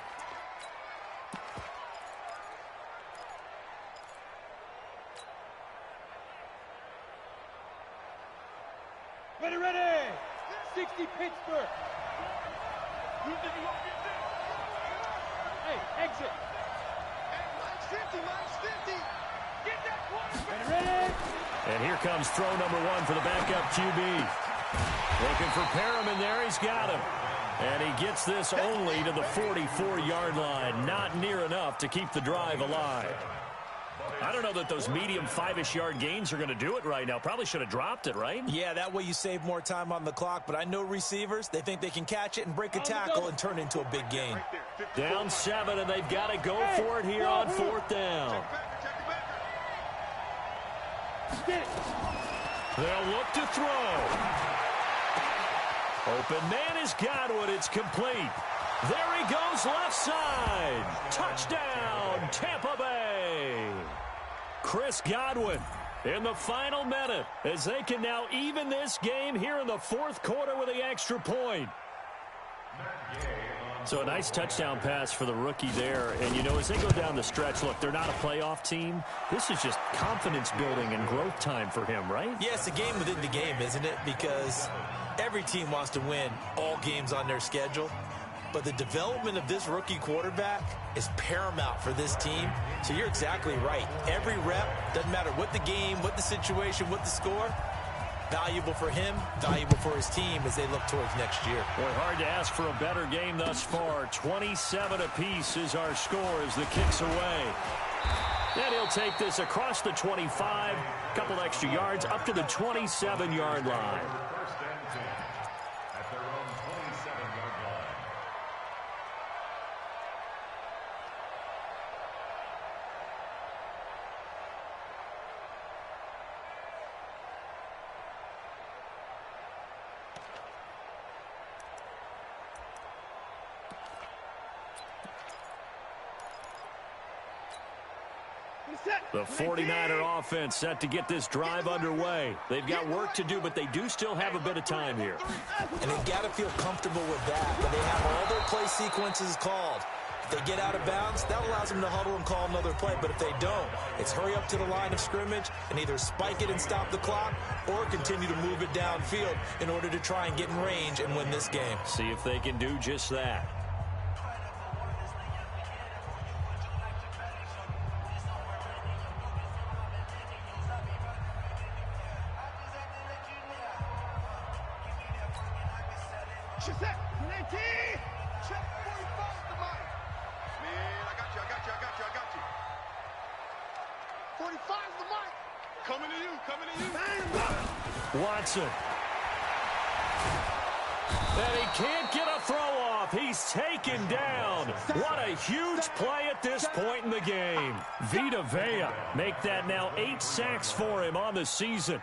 Ready. 60 Pittsburgh. Hey, exit. Mine's 50. Get that one. Ready. And here comes throw number 1 for the backup QB. Looking for Perriman there. He's got him. And he gets this only to the 44-yard line. Not near enough to keep the drive alive. I don't know that those medium 5-ish yard gains are going to do it right now. Probably should have dropped it, right? Yeah, that way you save more time on the clock. But I know receivers, they think they can catch it and break a tackle and turn it into a big gain. Down 7, and they've got to go for it here on 4th down. They'll look to throw. Open man is Godwin. It's complete. There he goes left side. Touchdown, Tampa Bay. Chris Godwin in the final minute as they can now even this game here in the 4th quarter with the extra point. So a nice touchdown pass for the rookie there. And, you know, as they go down the stretch, look, they're not a playoff team. This is just confidence building and growth time for him, right? Yeah, it's a game within the game, isn't it? Because every team wants to win all games on their schedule. But the development of this rookie quarterback is paramount for this team. So you're exactly right. Every rep, doesn't matter what the game, what the situation, what the score, valuable for him, valuable for his team as they look towards next year. Boy, hard to ask for a better game thus far. 27 apiece is our score as the kick's away. Then he'll take this across the 25, a couple extra yards, up to the 27-yard line. First and 10 at their own 27-yard line. The 49er offense set to get this drive underway. They've got work to do, but they do still have a bit of time here. And they've got to feel comfortable with that, when they have all their play sequences called. If they get out of bounds, that allows them to huddle and call another play. But if they don't, it's hurry up to the line of scrimmage and either spike it and stop the clock or continue to move it downfield in order to try and get in range and win this game. See if they can do just that. Check 19. Check 45 the mic. Man, I got you. 45 the mic. Coming to you. Watson. And he can't get a throw off. He's taken down. What a huge play at this point in the game. Vita Vea make that now 8 sacks for him on the season.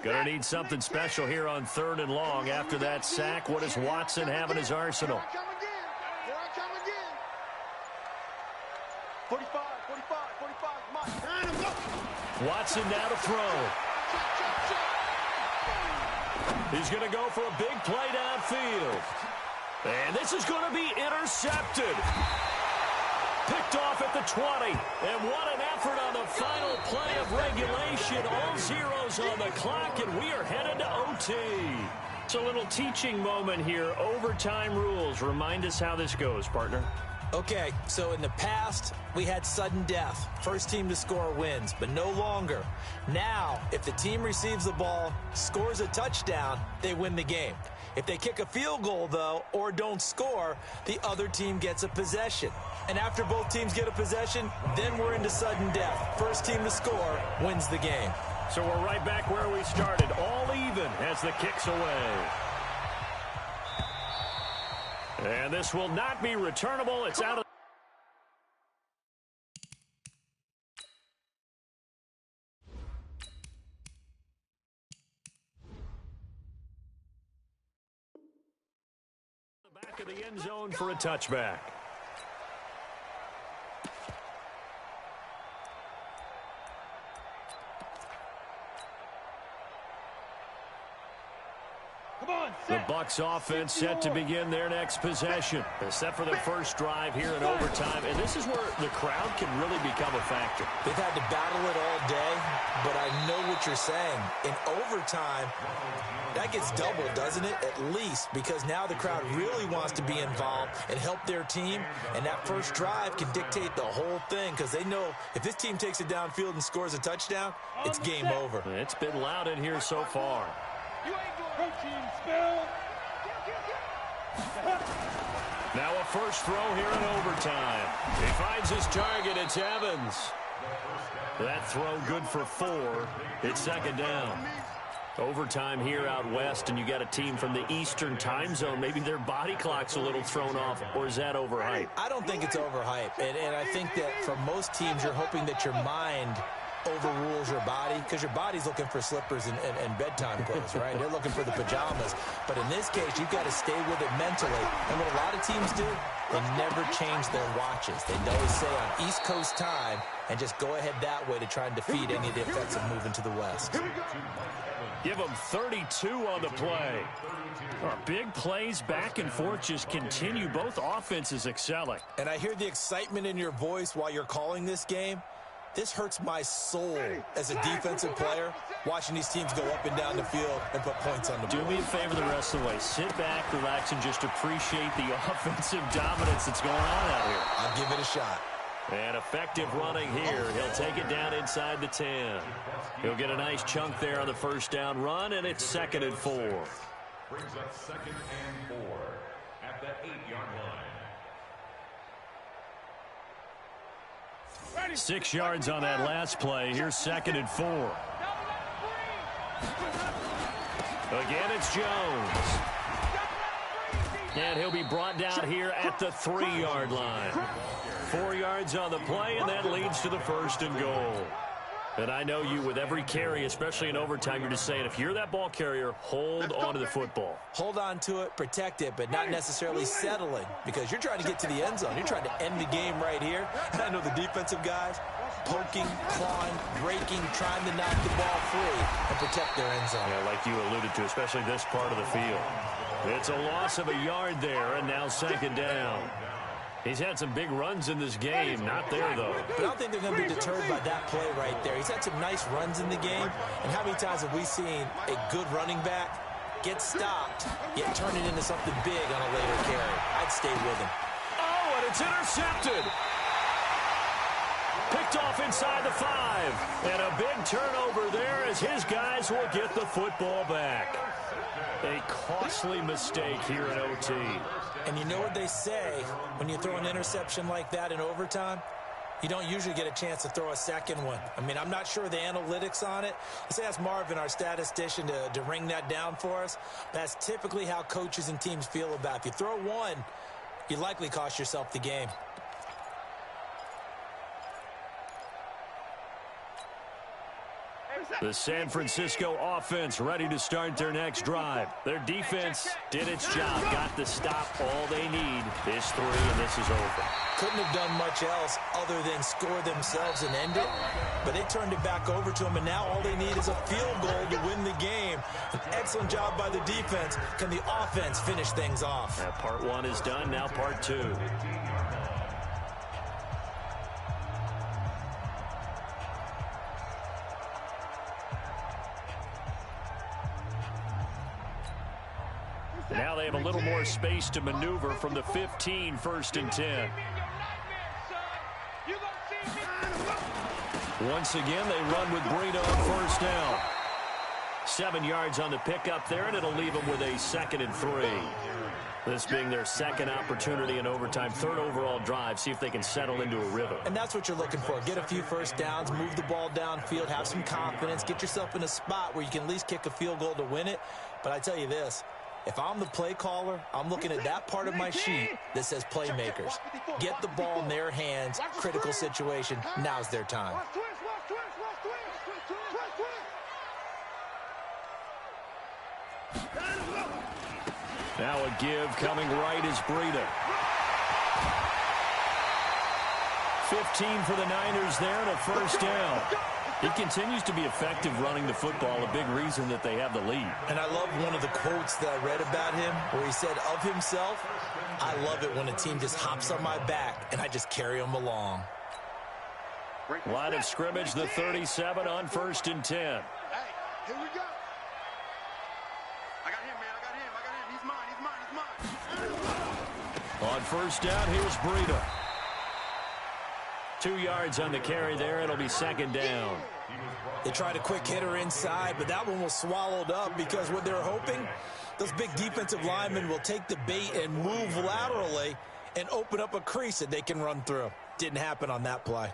Gonna need something special here on 3rd and long. After that sack, what does Watson have in his arsenal? Here I come again. 45, Mike. Watson now to throw. He's gonna go for a big play downfield. And this is gonna be intercepted. Picked off at the 20. And what an effort on the final play of regulation. All zeros on the clock, and we are headed to OT. It's a little teaching moment here. Overtime rules. Remind us how this goes, partner. Okay, so in the past, we had sudden death. First team to score wins, but no longer. Now, if the team receives the ball, scores a touchdown, they win the game. If they kick a field goal, though, or don't score, the other team gets a possession. And after both teams get a possession, then we're into sudden death. First team to score wins the game. So we're right back where we started, all even as the kick's away. And this will not be returnable. It's out of the back of the end zone for a touchback. The Bucs offense set to begin their next possession. Except for the first drive here in overtime. And this is where the crowd can really become a factor. They've had to battle it all day, but I know what you're saying. In overtime, that gets doubled, doesn't it? At least, because now the crowd really wants to be involved and help their team. And that first drive can dictate the whole thing because they know if this team takes it downfield and scores a touchdown, it's game over. It's been loud in here so far. Now a first throw here in overtime. He finds his target. It's Evans. That throw good for 4. It's second down. Overtime here out west, and you got a team from the Eastern time zone. Maybe their body clock's a little thrown off, or is that overhyped? I don't think it's overhyped, and I think that for most teams, you're hoping that your mind overrules your body because your body's looking for slippers and bedtime clothes, right? They're looking for the pajamas. But in this case, you've got to stay with it mentally. And what a lot of teams do, they never change their watches. They always say on East Coast time and just go ahead that way to try and defeat any of the effects of moving to the West. Give them 32 on the play. Big plays back and forth just continue. Both offenses excelling. And I hear the excitement in your voice while you're calling this game. This hurts my soul as a defensive player, watching these teams go up and down the field and put points on the board. Do me a favor the rest of the way. Sit back, relax, and just appreciate the offensive dominance that's going on out here. I'll give it a shot. And effective running here. He'll take it down inside the 10. He'll get a nice chunk there on the first down run, and it's 2nd and 4. Brings up 2nd and 4 at the 8-yard line. 6 yards on that last play. Here's 2nd and 4. Again, it's Jones. And he'll be brought down here at the 3-yard line. 4 yards on the play, and that leads to the 1st and goal. And I know you, with every carry, especially in overtime, you're just saying, if you're that ball carrier, hold on to the football. Hold on to it, protect it, but not necessarily settling, because you're trying to get to the end zone. You're trying to end the game right here. And I know the defensive guys poking, clawing, breaking, trying to knock the ball free and protect their end zone. Yeah, like you alluded to, especially this part of the field. It's a loss of a yard there, and now 2nd down. He's had some big runs in this game. Not there, though. But I don't think they're going to be deterred by that play right there. He's had some nice runs in the game. And how many times have we seen a good running back get stopped, yet turn it into something big on a later carry? I'd stay with him. Oh, and it's intercepted. Picked off inside the 5. And a big turnover there as his guys will get the football back. A costly mistake here in OT. And you know what they say when you throw an interception like that in overtime? You don't usually get a chance to throw a second one. I mean, I'm not sure the analytics on it. Let's ask Marvin, our statistician, to ring that down for us. That's typically how coaches and teams feel about it. If you throw one, you likely cost yourself the game. The San Francisco offense ready to start their next drive. Their defense did its job, got the stop. All they need is 3, and this is over. Couldn't have done much else other than score themselves and end it, but they turned it back over to them, and now all they need is a field goal to win the game. An excellent job by the defense. Can the offense finish things off? Part 1 is done, now part 2. Now they have a little more space to maneuver from the 15, 1st and 10. Once again, they run with Breida on 1st down. 7 yards on the pickup there, and it'll leave them with a 2nd and 3. This being their 2nd opportunity in overtime, 3rd overall drive, see if they can settle into a rhythm. And that's what you're looking for. Get a few first downs, move the ball downfield, have some confidence, get yourself in a spot where you can at least kick a field goal to win it. But I tell you this, if I'm the play caller, I'm looking at that part of my sheet that says playmakers. Get the ball in their hands, critical situation, now's their time. Now a give coming right is Breida. 15 for the Niners there and a 1st down. He continues to be effective running the football, a big reason that they have the lead. And I love one of the quotes that I read about him where he said of himself, I love it when a team just hops on my back and I just carry them along. Line of scrimmage, the 37 on 1st and 10. Hey, here we go. I got him, man. I got him. He's mine. On 1st down, here's Breida. 2 yards on the carry there. It'll be 2nd down. They tried a quick hitter inside, but that one was swallowed up because what they're hoping, those big defensive linemen will take the bait and move laterally and open up a crease that they can run through. Didn't happen on that play.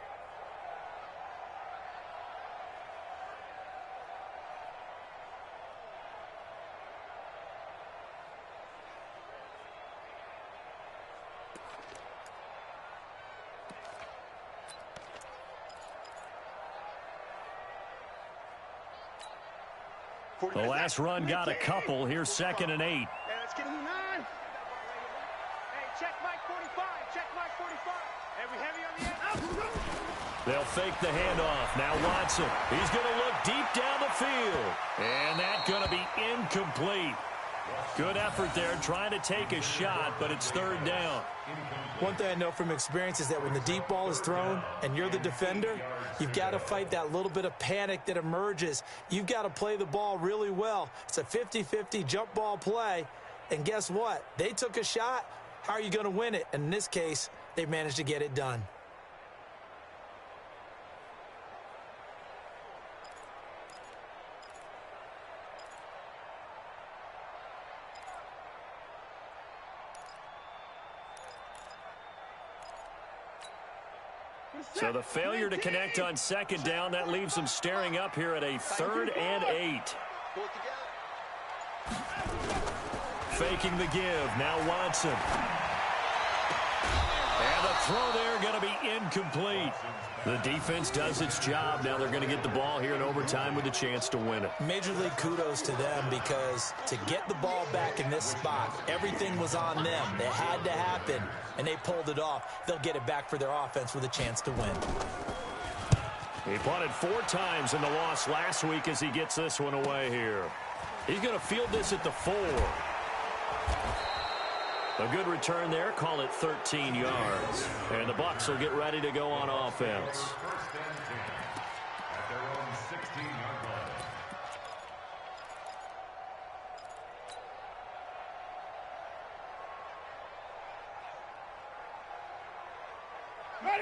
The last run got a couple. Here's 2nd and 8. Hey, let's get him in 9. Hey, check Mike 45. Check Mike 45. Hey, we heavy on the end. They'll fake the handoff. Now Watson. He's going to look deep down the field. And that's going to be incomplete. Good effort there trying to take a shot, but it's 3rd down. One thing I know from experience is that when the deep ball is thrown and you're the defender, you've got to fight that little bit of panic that emerges. You've got to play the ball really well. It's a 50-50 jump ball play. And guess what? They took a shot. How are you going to win it? And in this case, they managed to get it done. So the failure to connect on 2nd down, that leaves them staring up here at a 3rd and 8. Faking the give. Now Watson. And the throw there going to be incomplete. The defense does its job. Now they're going to get the ball here in overtime with a chance to win it. Major league kudos to them because to get the ball back in this spot, everything was on them. It had to happen, and they pulled it off. They'll get it back for their offense with a chance to win. He punted 4 times in the loss last week as he gets this one away here. He's going to field this at the 4. A good return there. Call it 13 yards. And the Bucs will get ready to go on offense.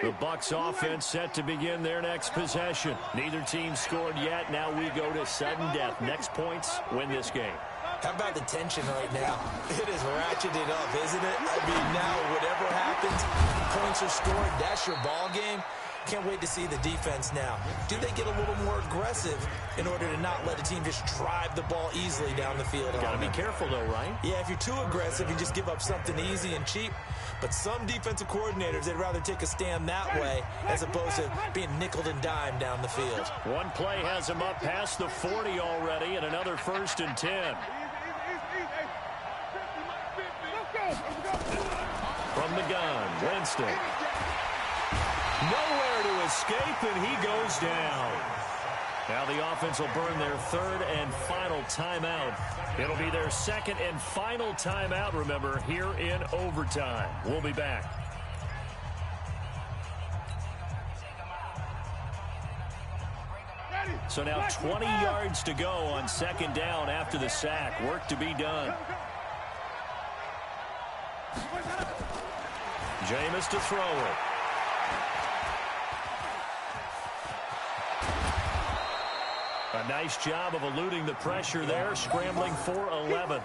The Bucs offense set to begin their next possession. Neither team scored yet. Now we go to sudden death. Next points win this game. How about the tension right now? It is ratcheted up, isn't it? I mean, now whatever happens, points are scored, that's your ball game. Can't wait to see the defense now. Do they get a little more aggressive in order to not let a team just drive the ball easily down the field? Got to be careful, though, right? Yeah, if you're too aggressive, you just give up something easy and cheap. But some defensive coordinators, they'd rather take a stand that way as opposed to being nickeled and dimed down the field. One play has him up past the 40 already, and another 1st and 10. From the gun, Winston. Nowhere to escape, and he goes down. Now the offense will burn their 3rd and final timeout. It'll be their 2nd and final timeout, remember, here in overtime. We'll be back. So now 20 yards to go on 2nd down after the sack. Work to be done. Jameis to throw it. A nice job of eluding the pressure there, scrambling for 11.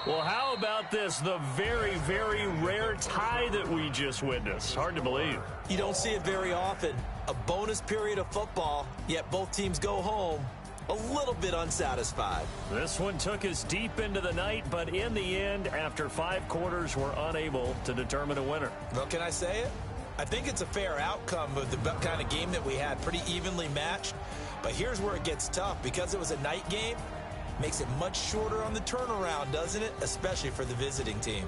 Well, how about this? The very, very rare tie that we just witnessed. Hard to believe. You don't see it very often. A bonus period of football, yet both teams go home a little bit unsatisfied. This one took us deep into the night, but in the end, after 5 quarters, we're unable to determine a winner. Well, can I say it? I think it's a fair outcome of the kind of game that we had, pretty evenly matched. But here's where it gets tough. Because it was a night game, makes it much shorter on the turnaround, doesn't it? Especially for the visiting team.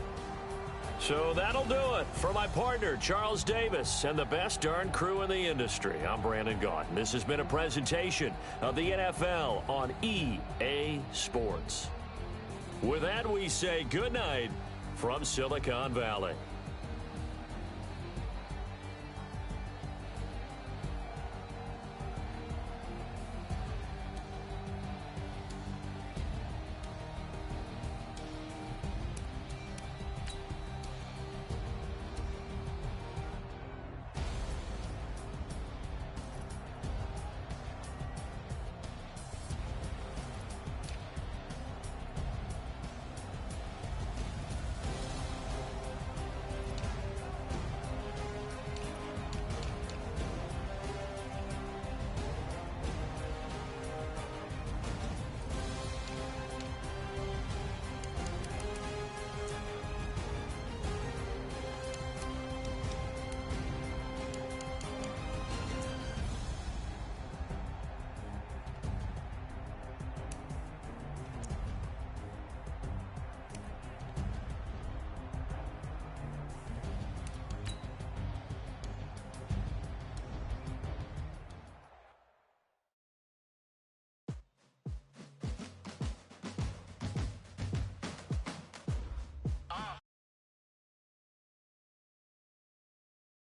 So that'll do it. For my partner, Charles Davis, and the best darn crew in the industry, I'm Brandon Gaudin. This has been a presentation of the NFL on EA Sports. With that, we say good night from Silicon Valley.